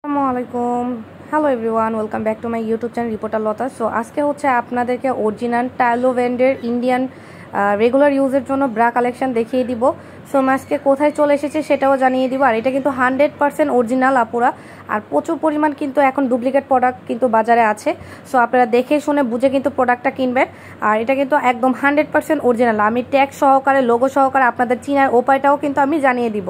আসসালামাইকুম। Hello everyone, welcome back to my YouTube channel reporter Lata. So আজকে হচ্ছে আপনাদেরকে অরিজিনাল টাইলো ব্র্যান্ডের ইন্ডিয়ান রেগুলার ইউজের জন্য ব্রা কালেকশন দেখিয়ে দিব। সো আমি আজকে কোথায় চলে এসেছে সেটাও জানিয়ে দিব। আর এটা কিন্তু 100% অরিজিনাল আপুরা, আর প্রচুর পরিমাণ কিন্তু এখন ডুপ্লিকেট প্রোডাক্ট কিন্তু বাজারে আছে। সো আপনারা দেখে শুনে বুঝে কিন্তু প্রোডাক্টটা কিনবেন। আর এটা কিন্তু একদম 100% অরিজিনাল। আমি ট্যাগ সহকারে, লোগো সহকারে আপনাদের চিনার উপায়টাও কিন্তু আমি জানিয়ে দিব।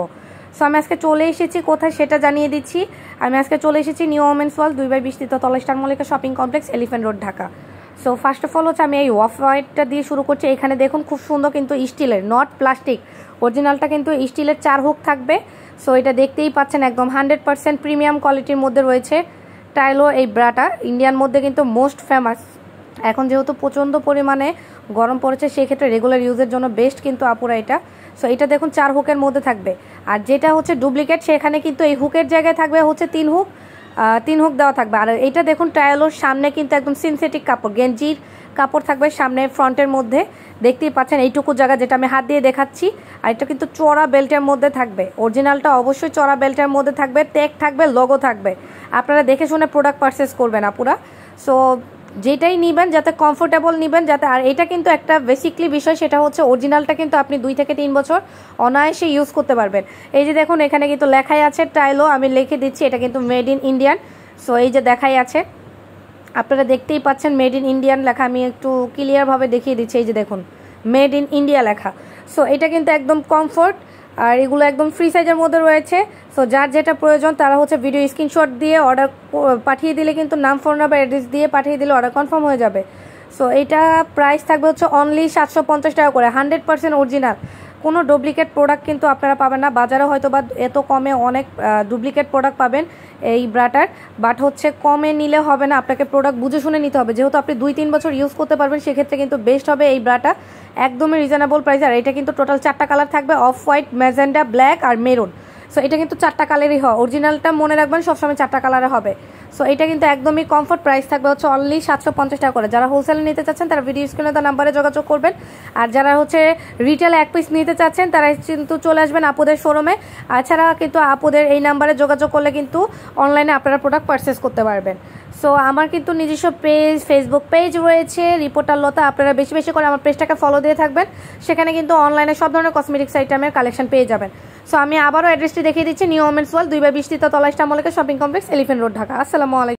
সো আমি আজকে চলে এসেছি কোথায় সেটা জানিয়ে দিচ্ছি। আমি আজকে চলে এসেছি নিউ ওমেন্স ওয়ার্ল্ড 2/20 তলা star Mallika shopping complex, elephant road, Dhaka. So first of all হচ্ছে আমি এই অফ হোয়াইটটা দিয়ে শুরু করছি। এখানে দেখুন খুব সুন্দর কিন্তু স্টিলের, নট প্লাস্টিক, অরিজিনালটা কিন্তু স্টিলের 4 হুক থাকবে। সো এটা দেখতেই পাচ্ছেন একদম 100% প্রিমিয়াম কোয়ালিটির মধ্যে রয়েছে টাইলো। এই ব্রাটা ইন্ডিয়ার মধ্যে কিন্তু মোস্ট ফেমাস। এখন যেহেতু প্রচণ্ড পরিমাণে গরম পড়েছে, সেক্ষেত্রে রেগুলার ইউজের জন্য বেস্ট কিন্তু আপুরা এটা। সো এটা দেখুন 4 হুকের মধ্যে থাকবে। আর যেটা হচ্ছে ডুপ্লিকেট, সেখানে কিন্তু এই হুকের জায়গায় থাকবে হচ্ছে 3 হুক দেওয়া থাকবে। আর এটা দেখুন টাইলোর সামনে কিন্তু একদম সিনথেটিক কাপড়, গেঞ্জির কাপড় থাকবে সামনে ফ্রন্টের মধ্যে। দেখতেই পাচ্ছেন এইটুকু জায়গা যেটা আমি হাত দিয়ে দেখাচ্ছি। আর এটা কিন্তু চড়া বেল্টের মধ্যে থাকবে। অরিজিনালটা অবশ্যই চড়া বেল্টের মধ্যে থাকবে, ট্যাগ থাকবে, লোগো থাকবে। আপনারা দেখে শুনে প্রোডাক্ট পারচেস করবেন আপুরা। সো যেটাই নেবেন যাতে কমফোর্টেবল নেবেন যাতে। আর এটা কিন্তু একটা বেসিকলি বিষয়, সেটা হচ্ছে অরিজিনালটা কিন্তু আপনি 2 থেকে 3 বছর অনায়াসে ইউজ করতে পারবেন। এই যে দেখুন এখানে কিন্তু লেখাই আছে টাইলো, আমি লিখে দিচ্ছি এটা কিন্তু মেড ইন ইন্ডিয়ান। সো এই যে দেখাই আছে, আপনারা দেখতেই পাচ্ছেন মেড ইন ইন্ডিয়ান লেখা। আমি একটু ক্লিয়ারভাবে দেখিয়ে দিচ্ছি, এই যে দেখুন মেড ইন ইন্ডিয়া লেখা। সো এটা কিন্তু একদম কমফোর্ট, আর এগুলো একদম ফ্রি সাইজের মধ্যে রয়েছে। সো যার যেটা প্রয়োজন তারা হচ্ছে ভিডিও স্ক্রিনশট দিয়ে অর্ডার পাঠিয়ে দিলে কিন্তু নাম, ফোন নাম্বার, অ্যাড্রেস দিয়ে পাঠিয়ে দিলে অর্ডার কনফার্ম হয়ে যাবে। সো এটা প্রাইস থাকবে হচ্ছে অনলি 750 টাকা করে। 100% অরিজিনাল, কোনো ডুপ্লিকেট প্রোডাক্ট কিন্তু আপনারা পাবেন না বাজারে। হয়তো বা এত কমে অনেক ডুপ্লিকেট প্রোডাক্ট পাবেন এই ব্রাটার, বাট হচ্ছে কমে নিলে হবে না, আপনাকে প্রোডাক্ট বুঝে শুনে নিতে হবে। যেহেতু আপনি 2-3 বছর ইউজ করতে পারবেন, সেক্ষেত্রে কিন্তু বেস্ট হবে এই ব্রাটা, একদমই রিজনেবল প্রাইস। আর এটা কিন্তু টোটাল 4টা কালার থাকবে, অফ হোয়াইট, ম্যাজেন্ডা, ব্ল্যাক আর মেরুন। সো এটা কিন্তু 4টা কালারই হয়, অরিজিনালটা মনে রাখবেন সবসময় 4টা কালারে হবে। সো এটা কিন্তু একদমই কমফোর্ট, প্রাইস থাকবে হচ্ছে অনলি 750 টাকা করে। যারা হোলসেলে নিতে চাচ্ছেন তারা ভিডিও স্ক্রিনে তার নাম্বারে যোগাযোগ করবেন। আর যারা হচ্ছে রিটেলে 1 পিস নিতে চাচ্ছেন তারা কিন্তু চলে আসবেন আপুদের শোরুমে। এছাড়া কিন্তু আপুদের এই নাম্বারে যোগাযোগ করলে কিন্তু অনলাইনে আপনারা প্রোডাক্ট পারচেস করতে পারবেন। সো আমার কিন্তু নিজস্ব পেজ, ফেসবুক পেজ রয়েছে রিপোর্টার লতা। আপনারা বেশি বেশি করে আমার পেজটাকে ফলো দিয়ে থাকবেন, সেখানে কিন্তু অনলাইনে সব ধরনের কসমেটিক্স আইটেমের কালেকশন পেয়ে যাবেন। সো আমি আবারও অ্যাড্রেসটি দেখিয়ে দিচ্ছি, নিউ ওমেন্স ওয়ার্ল্ড 2/20 তলা star Mallika shopping complex, elephant road, Dhaka. আসসালামু আলাইকুম।